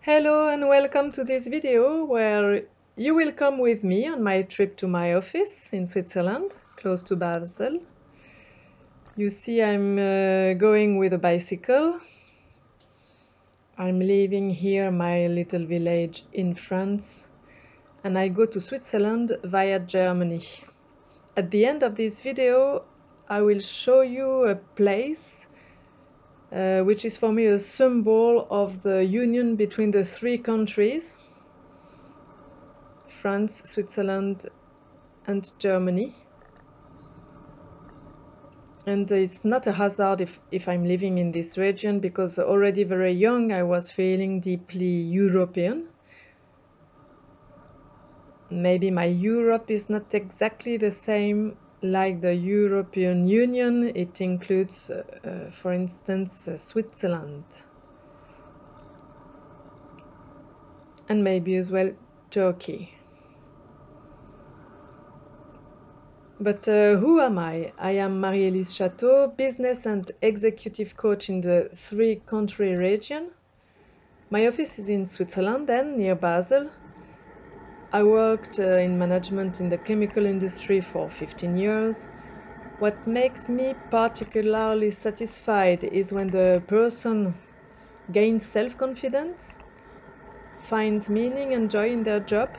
Hello and welcome to this video where you will come with me on my trip to my office in Switzerland, close to Basel. You see I'm going with a bicycle. I'm leaving here my little village in France and I go to Switzerland via Germany. At the end of this video I will show you a place which is for me a symbol of the union between the three countries, France, Switzerland and Germany. And it's not a hazard if I'm living in this region, because already very young I was feeling deeply European. Maybe my Europe is not exactly the same like the European Union. It includes, for instance, Switzerland. And maybe as well Turkey. But who am I? I am Marie-Elise Chateau, business and executive coach in the three-country region. My office is in Switzerland, then near Basel. I worked in management in the chemical industry for 15 years. What makes me particularly satisfied is when the person gains self-confidence, finds meaning and joy in their job.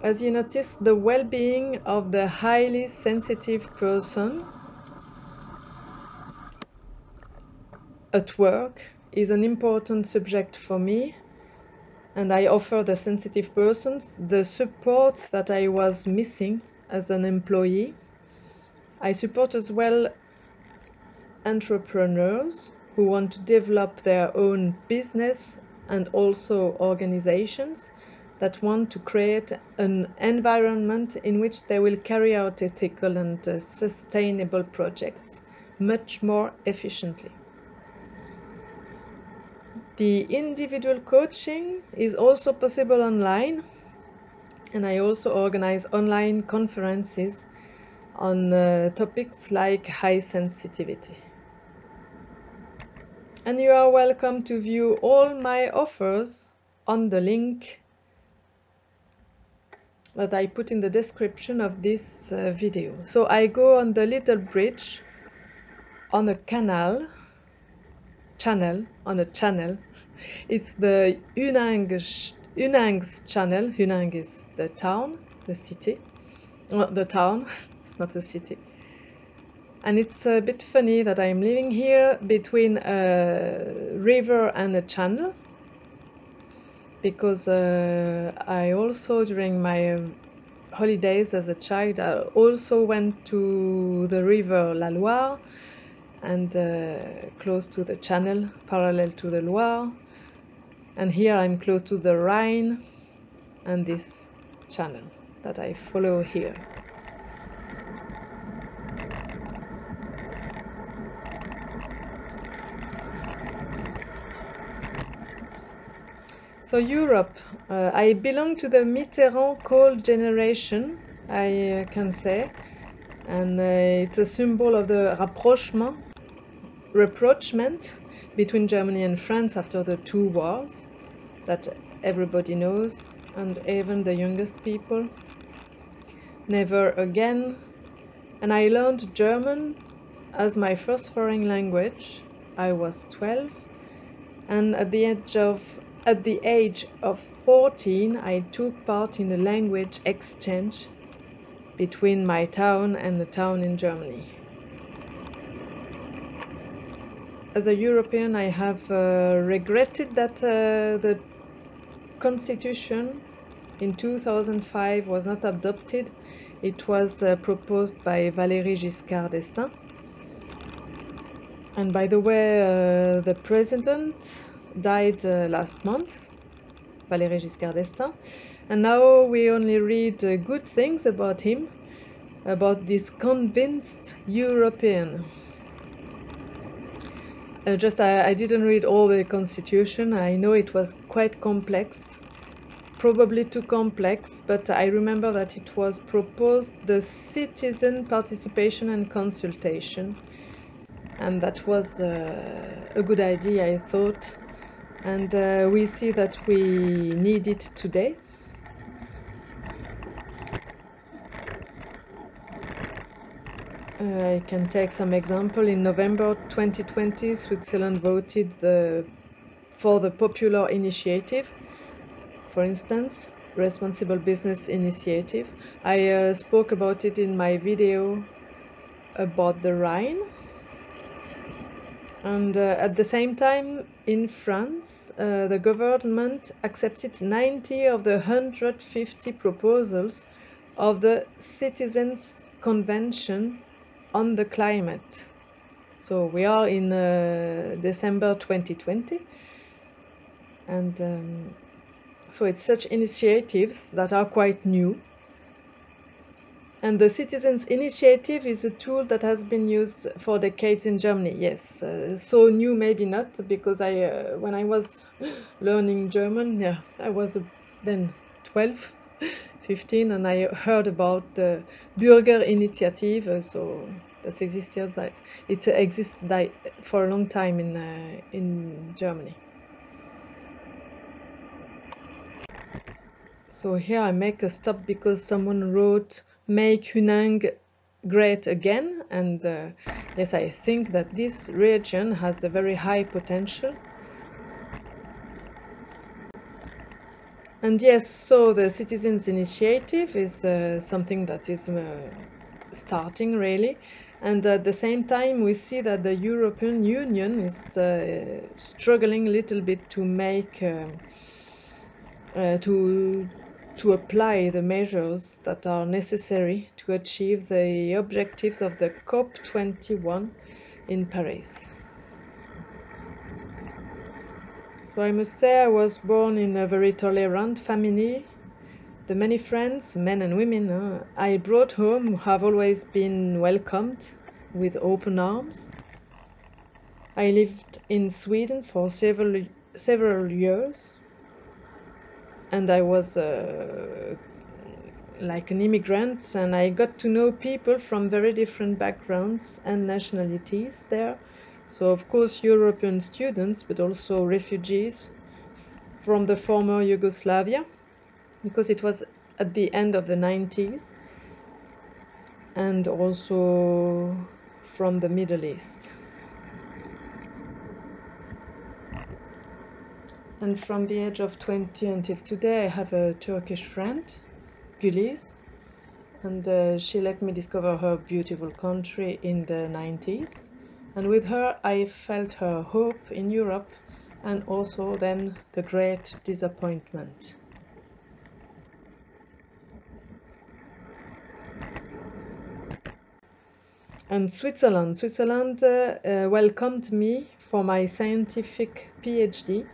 As you notice, the well-being of the highly sensitive person at work is an important subject for me, and I offer the sensitive persons the support that I was missing as an employee. I support as well entrepreneurs who want to develop their own business, and also organizations that want to create an environment in which they will carry out ethical and sustainable projects much more efficiently. The individual coaching is also possible online, and I also organize online conferences on topics like high sensitivity. And you are welcome to view all my offers on the link that I put in the description of this video. So I go on the little bridge on a channel. It's the Unangs channel. Unang is the town, the city. The town, it's not a city. And it's a bit funny that I'm living here between a river and a channel, because I also, during my holidays as a child, I also went to the river La Loire, and close to the channel, parallel to the Loire. And here I'm close to the Rhine and this channel that I follow here. So Europe, I belong to the Mitterrand-Kohl generation, I can say, and it's a symbol of the rapprochement between Germany and France after the two wars that everybody knows, and even the youngest people. Never again. And I learned German as my first foreign language. I was 12, and at the age of 14 I took part in a language exchange between my town and a town in Germany. As a European, I have regretted that the constitution in 2005 was not adopted. It was proposed by Valérie Giscard d'Estaing. And by the way, the president died last month, Valérie Giscard d'Estaing, and now we only read good things about him, about this convinced European. I didn't read all the constitution. I know it was quite complex, probably too complex, but I remember that it was proposed the citizen participation and consultation, and that was a good idea, I thought, and we see that we need it today. I can take some example. In November 2020, Switzerland voted for the Popular Initiative, for instance, Responsible Business Initiative. I spoke about it in my video about the Rhine. And at the same time, in France, the government accepted 90 of the 150 proposals of the Citizens' Convention on the Climate. So we are in December 2020. And so it's such initiatives that are quite new. And the Citizens' Initiative is a tool that has been used for decades in Germany. Yes, so new maybe not, because when I was learning German, yeah, I was then 12, 15, and I heard about the Bürgerinitiative. So that existed. It exists for a long time in Germany. So here I make a stop because someone wrote "Make Hunang great again," and yes, I think that this region has a very high potential. And yes, so the Citizens' Initiative is something that is starting really, and at the same time we see that the European Union is struggling a little bit to make to apply the measures that are necessary to achieve the objectives of the COP21 in Paris. So I must say I was born in a very tolerant family. The many friends, men and women, I brought home have always been welcomed with open arms. I lived in Sweden for several years, and I was like an immigrant, and I got to know people from very different backgrounds and nationalities there. So of course European students, but also refugees from the former Yugoslavia, because it was at the end of the 90s, and also from the Middle East. And from the age of 20 until today, I have a Turkish friend, Güliz, and she let me discover her beautiful country in the 90s. And with her, I felt her hope in Europe, and also then the great disappointment. And Switzerland welcomed me for my scientific PhD,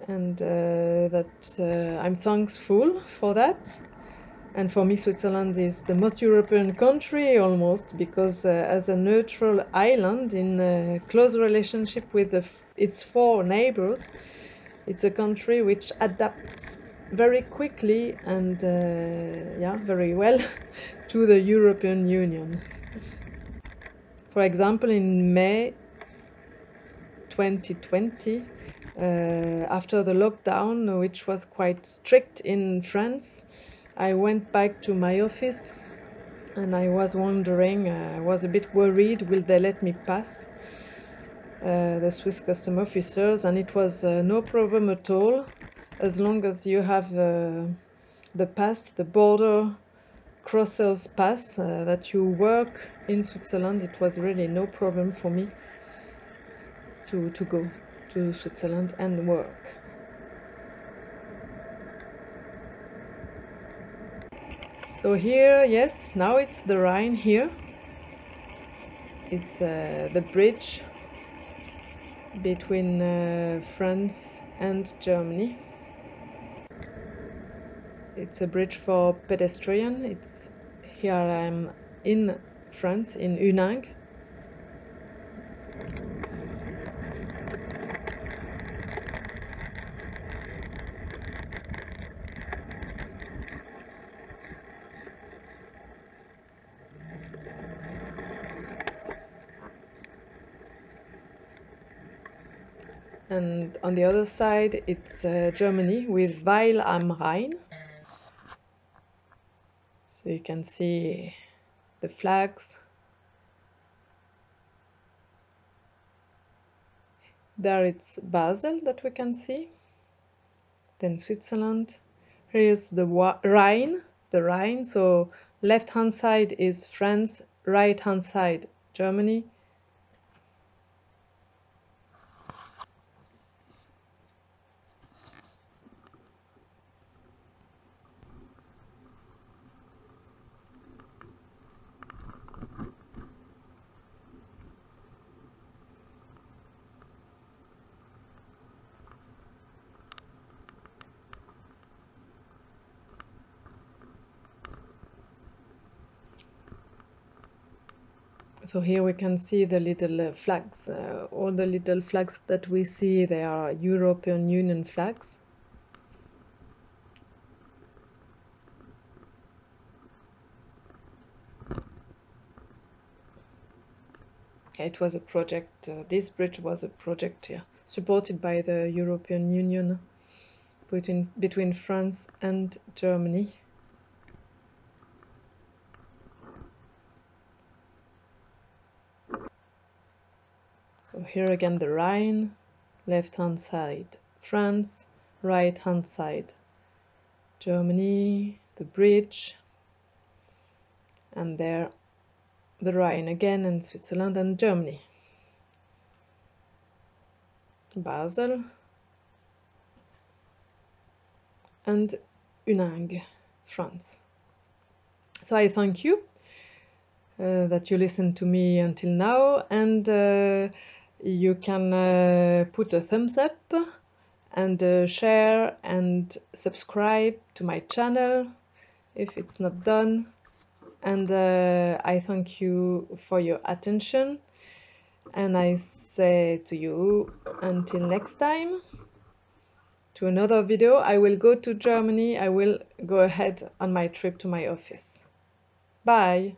and I'm thankful for that. And for me, Switzerland is the most European country almost, because as a neutral island in a close relationship with its four neighbors, it's a country which adapts very quickly and very well to the European Union. For example, in May 2020, after the lockdown, which was quite strict in France, I went back to my office, and I was wondering, I was a bit worried, will they let me pass the Swiss custom officers? And it was no problem at all, as long as you have the pass, the border crossers pass, that you work in Switzerland. It was really no problem for me to go to Switzerland and work. So here, yes, now it's the Rhine here. It's the bridge between France and Germany. It's a bridge for pedestrian. It's here I'm in France, in Hunang. And on the other side, it's Germany with Weil am Rhein. So you can see the flags. There it's Basel that we can see. Then Switzerland. Here's the Rhine. So left-hand side is France, right-hand side Germany. So here we can see the little flags. All the little flags that we see, they are European Union flags. It was a project, this bridge was a project supported by the European Union between France and Germany. So here again the Rhine, left-hand side France, right-hand side Germany, the bridge, and there the Rhine again, and Switzerland and Germany. Basel and Unang, France. So I thank you that you listened to me until now, and you can put a thumbs up and share and subscribe to my channel if it's not done. And I thank you for your attention, and I say to you until next time, to another video. I will go to Germany. I will go ahead on my trip to my office. Bye.